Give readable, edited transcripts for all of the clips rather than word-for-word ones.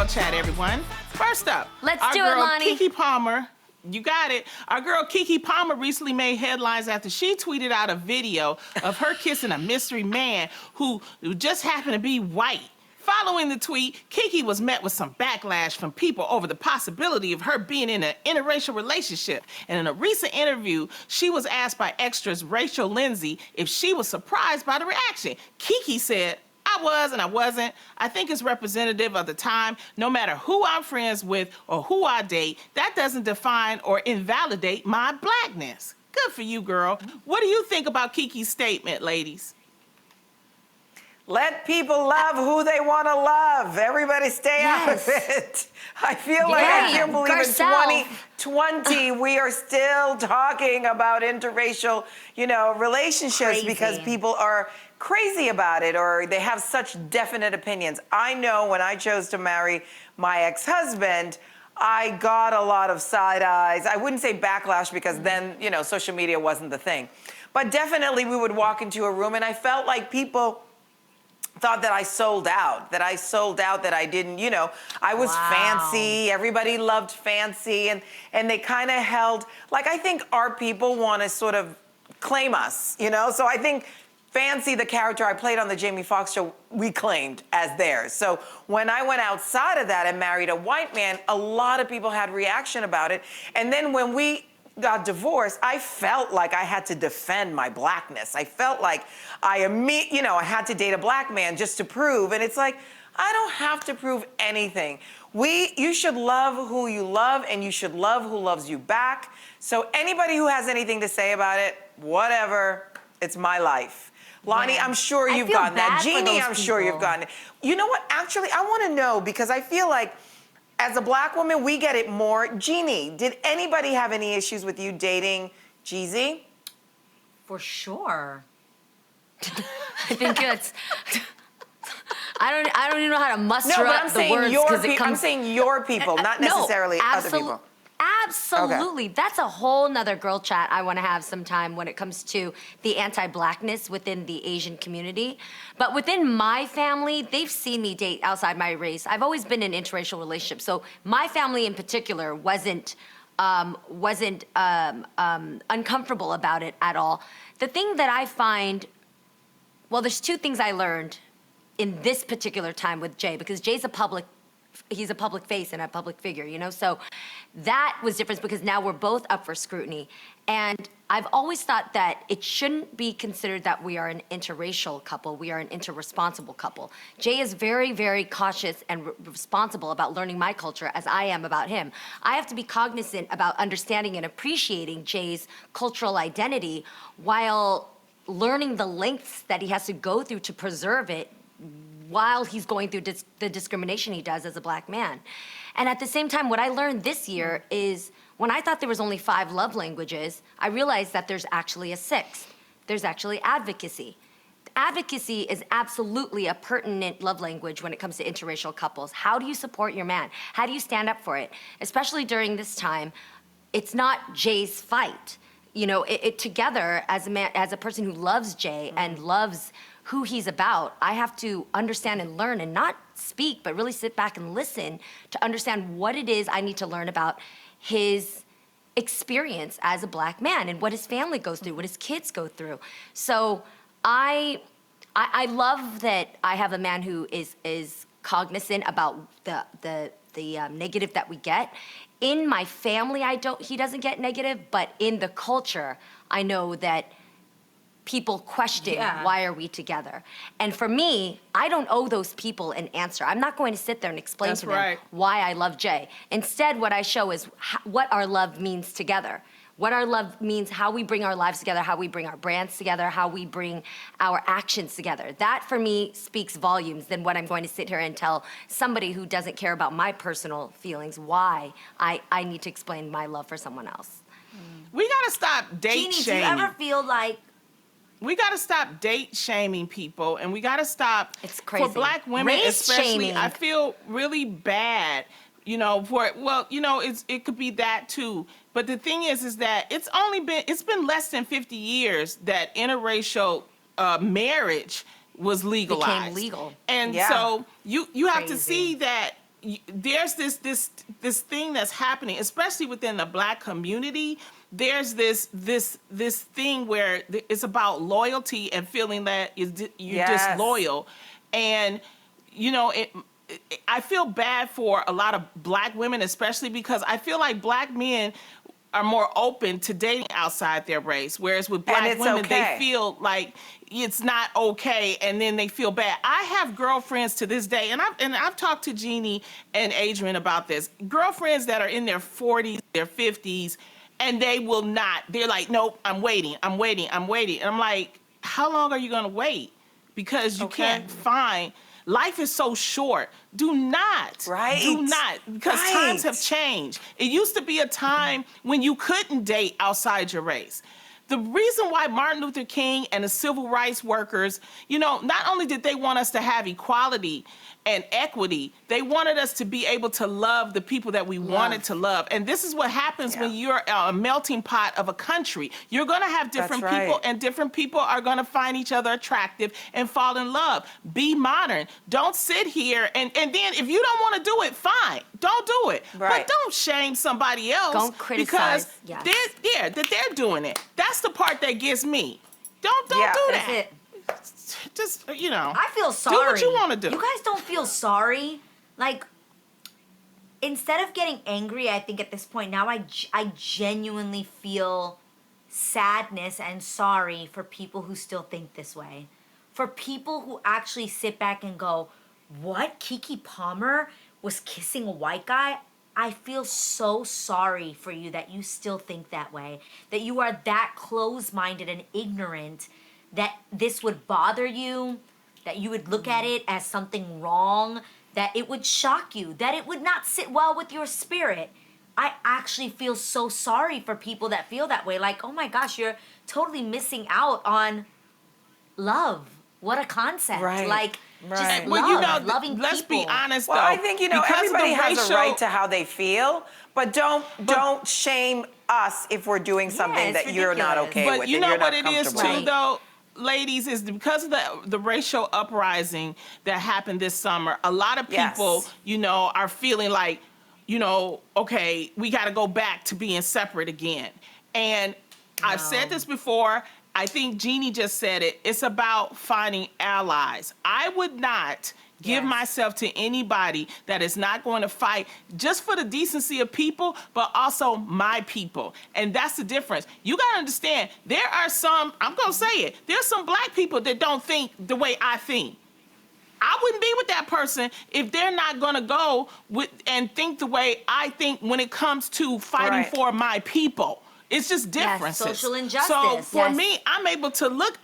Girl Chat, everyone. First up, let's our do girl, it, Lonnie. Kiki Palmer. You got it. Our girl Kiki Palmer recently made headlines after she tweeted out a video of her kissing a mystery man who just happened to be white. Following the tweet, Kiki was met with some backlash from people over the possibility of her being in an interracial relationship. And in a recent interview, she was asked by Extra's Rachel Lindsay if she was surprised by the reaction. Kiki said, I was and I wasn't. I think it's representative of the time. No matter who I'm friends with or who I date, that doesn't define or invalidate my blackness. Good for you, girl. What do you think about Kiki's statement, ladies? Let people love who they want to love. Everybody stay out of it. I feel like I can't believe in 2020 we are still talking about interracial, relationships because people are crazy about it or they have such definite opinions. I know when I chose to marry my ex-husband, I got a lot of side eyes. I wouldn't say backlash because then, social media wasn't the thing. But definitely we would walk into a room and I felt like people thought that I sold out, that I didn't, I was fancy. Everybody loved fancy. And they kind of held, like, I think our people want to sort of claim us, So I think Fancy, the character I played on the Jamie Foxx show, we claimed as theirs. So when I went outside of that and married a white man, a lot of people had reaction about it. And then when we got divorced, I felt like I had to defend my blackness. I felt like I had to date a black man just to prove. And it's like, I don't have to prove anything. You should love who you love and you should love who loves you back. So anybody who has anything to say about it, whatever, it's my life. Lonnie, I'm sure you've gotten that. Jeannie, I'm sure you've gotten it. You know what? Actually, I want to know because I feel like as a black woman, we get it more. Jeannie, did anybody have any issues with you dating Jeezy? For sure. I think it's. I don't even know how to muster up the words because it comes. I'm saying your people, not necessarily other people. Absolutely. Okay. That's a whole nother girl chat I want to have sometime when it comes to the anti-blackness within the Asian community. But within my family, they've seen me date outside my race. I've always been in interracial relationships. So my family in particular wasn't uncomfortable about it at all. The thing that I find, well, there's two things I learned in this particular time with Jay, because Jay's he's a public face and a public figure, So that was different because now we're both up for scrutiny. And I've always thought that it shouldn't be considered that we are an interracial couple. We are an interresponsible couple. Jay is very, very cautious and responsible about learning my culture as I am about him. I have to be cognizant about understanding and appreciating Jay's cultural identity while learning the lengths that he has to go through to preserve it while he's going through the discrimination he does as a black man. And at the same time, what I learned this year is when I thought there was only 5 love languages, I realized that there's actually a 6th. There's actually advocacy. Advocacy is absolutely a pertinent love language when it comes to interracial couples. How do you support your man? How do you stand up for it? Especially during this time, it's not Jay's fight. Together as a person who loves Jay and loves who he's about, I have to understand and learn and not speak, but really sit back and listen to understand what it is I need to learn about his experience as a black man and what his family goes through, what his kids go through. So I love that I have a man who is cognizant about the negative that we get. In my family, he doesn't get negative, but in the culture, I know that people question, why are we together? And for me, I don't owe those people an answer. I'm not going to sit there and explain to them why I love Jay. Instead, what I show is what our love means together. What our love means, how we bring our lives together, how we bring our brands together, how we bring our actions together. That, for me, speaks volumes than what I'm going to sit here and tell somebody who doesn't care about my personal feelings why I need to explain my love for someone else. We got to stop date shaming. Jeannie, do you ever feel like we got to stop date shaming people, and we got to stop. It's crazy. For black women, race especially. Shaming. I feel really bad, it could be that too. But the thing is that it's been less than 50 years that interracial marriage was legalized. Became legal. And so you have to see that there's this thing that's happening, especially within the Black community. There's this thing where it's about loyalty and feeling that you're disloyal, and I feel bad for a lot of Black women, especially because I feel like Black men are more open to dating outside their race, whereas with Black women, they feel like it's not okay, and then they feel bad. I have girlfriends to this day, and I've talked to Jeannie and Adrian about this. Girlfriends that are in their 40s, their 50s, and they will not. They're like, nope, I'm waiting. And I'm like, how long are you gonna wait? Because you can't find. Life is so short. Do not. Because times have changed. It used to be a time when you couldn't date outside your race. The reason why Martin Luther King and the civil rights workers, not only did they want us to have equality and equity, they wanted us to be able to love the people that we wanted to love. And this is what happens when you're a melting pot of a country. You're going to have different people, and different people are going to find each other attractive and fall in love. Be modern. Don't sit here and then if you don't want to do it, fine. Don't do it. But don't shame somebody else. Don't criticize. Because they're doing it. That's the part that gets me. Don't do that. That's it. Just, I feel sorry. Do what you want to do. You guys don't feel sorry? Like, instead of getting angry, I think at this point now I genuinely feel sadness and sorry for people who still think this way. For people who actually sit back and go, what? Kiki Palmer was kissing a white guy? I feel so sorry for you that you still think that way. That you are that close-minded and ignorant that this would bother you, that you would look at it as something wrong, that it would shock you, that it would not sit well with your spirit. I actually feel so sorry for people that feel that way. Like, oh my gosh, you're totally missing out on love. What a concept. Like, just love, loving let's people. Be honest, though. Well, I think, everybody has a right to how they feel, but don't shame us if we're doing something that you're not okay with. But you know what it is, too, though? Ladies, is because of the racial uprising that happened this summer, a lot of people, are feeling like, okay, we got to go back to being separate again. And I've said this before. I think Jeannie just said it. It's about finding allies. I would not give myself to anybody that is not going to fight just for the decency of people, but also my people. And that's the difference. You got to understand, there are some, I'm going to say it, there's some Black people that don't think the way I think. I wouldn't be with that person if they're not going to go with and think the way I think when it comes to fighting for my people. It's just differences. Yes, social injustice. So for me, I'm able to look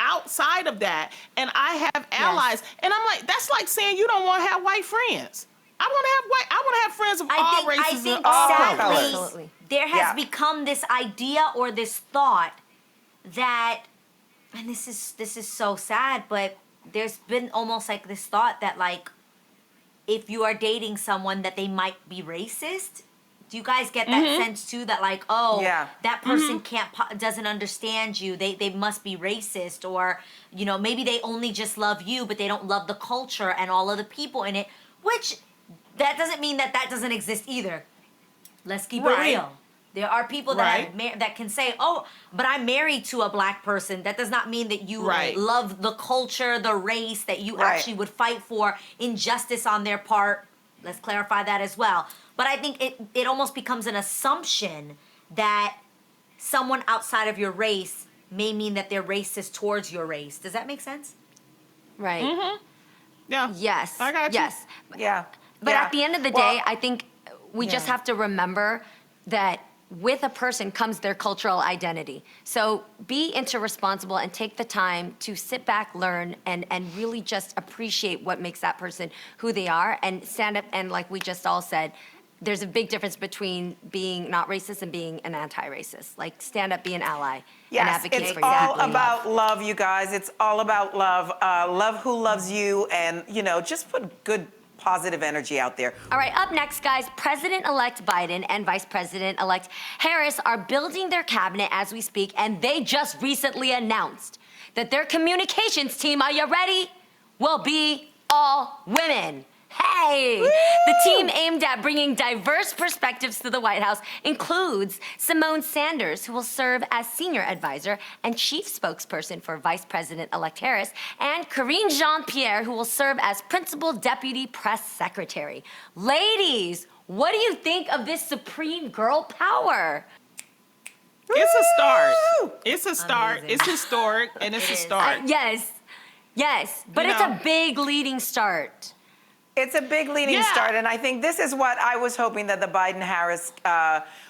outside of that, and I have allies. And I'm like, that's like saying you don't want to have white friends. I want to have friends of all races and all colors. Sadly, there has become this idea or this thought that, and this is so sad, but there's been almost like this thought that like, if you are dating someone that they might be racist. Do you guys get that sense too? That like, that person doesn't understand you. They must be racist, or maybe they only just love you, but they don't love the culture and all of the people in it. Which that doesn't mean that doesn't exist either. Let's keep it real. There are people that that can say, "Oh, but I'm married to a Black person." That does not mean that you love the culture, the race, that you actually would fight for injustice on their part. Let's clarify that as well. But I think it almost becomes an assumption that someone outside of your race may mean that they're racist towards your race. Does that make sense? Right. Yeah. Yes. I got you. Yes. Yeah. But at the end of the day, I think we just have to remember that with a person comes their cultural identity. So be interresponsible and take the time to sit back, learn, and really just appreciate what makes that person who they are, and stand up. And like we just all said, there's a big difference between being not racist and being an anti-racist. Like, stand up, be an ally, and advocate for your It's all about love, you guys. It's all about love. Love who loves you, and, just put good, positive energy out there. All right, up next, guys, President-elect Biden and Vice President-elect Harris are building their cabinet as we speak, and they just recently announced that their communications team, are you ready, will be all women. Hey! Woo! The team aimed at bringing diverse perspectives to the White House includes Simone Sanders, who will serve as senior advisor and chief spokesperson for Vice President-elect Harris, and Karine Jean-Pierre, who will serve as principal deputy press secretary. Ladies, what do you think of this supreme girl power? It's a start. Woo! It's a start. Amazing. It's historic, and it's a It is. start. Yes, but You it's know. a big leading start. It's a big leading Yeah. start, and I think this is what I was hoping that the Biden-Harris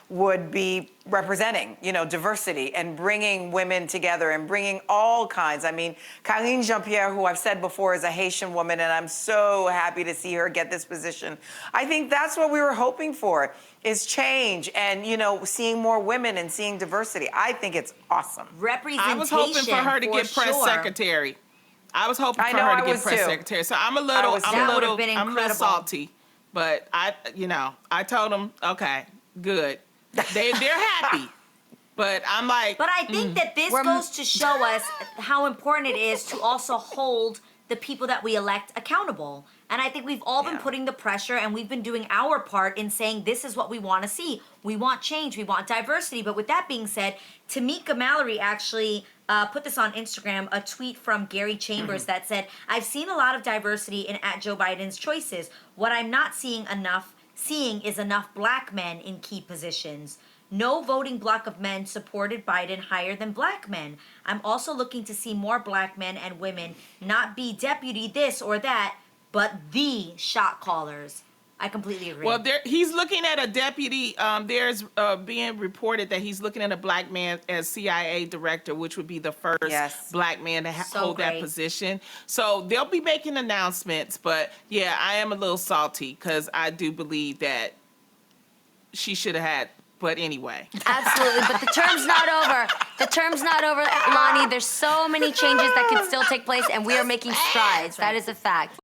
would be representing, diversity and bringing women together and bringing all kinds. I mean, Karine Jean-Pierre, who I've said before is a Haitian woman, and I'm so happy to see her get this position. I think that's what we were hoping for, is change and, seeing more women and seeing diversity. I think it's awesome. Representation. I was hoping for her to get press sure. secretary. I was hoping I for know, her I to get was press too. secretary. So I'm a That little, would've been I'm a little incredible. salty. But I told them, okay, good. They're happy. But I'm like, But I think that this goes to show us how important it is to also hold the people that we elect accountable. And I think we've all been Yeah. putting the pressure and we've been doing our part in saying this is what we want to see. We want change, we want diversity. But with that being said, Tamika Mallory actually put this on Instagram, a tweet from Gary Chambers that said, I've seen a lot of diversity in at Joe Biden's choices. What I'm not seeing is enough black men in key positions. No voting bloc of men supported Biden higher than black men. I'm also looking to see more black men and women not be deputy this or that, but the shot callers. I completely agree. well, he's looking at a deputy. There's being reported that he's looking at a black man as CIA director, which would be the first Yes. black man to So hold that great. position. So they'll be making announcements. But yeah, I am a little salty because I do believe that she should have had. But anyway. Absolutely, but the term's not over. The term's not over, Lonnie. There's so many changes that could still take place, and we are making strides. That is a fact.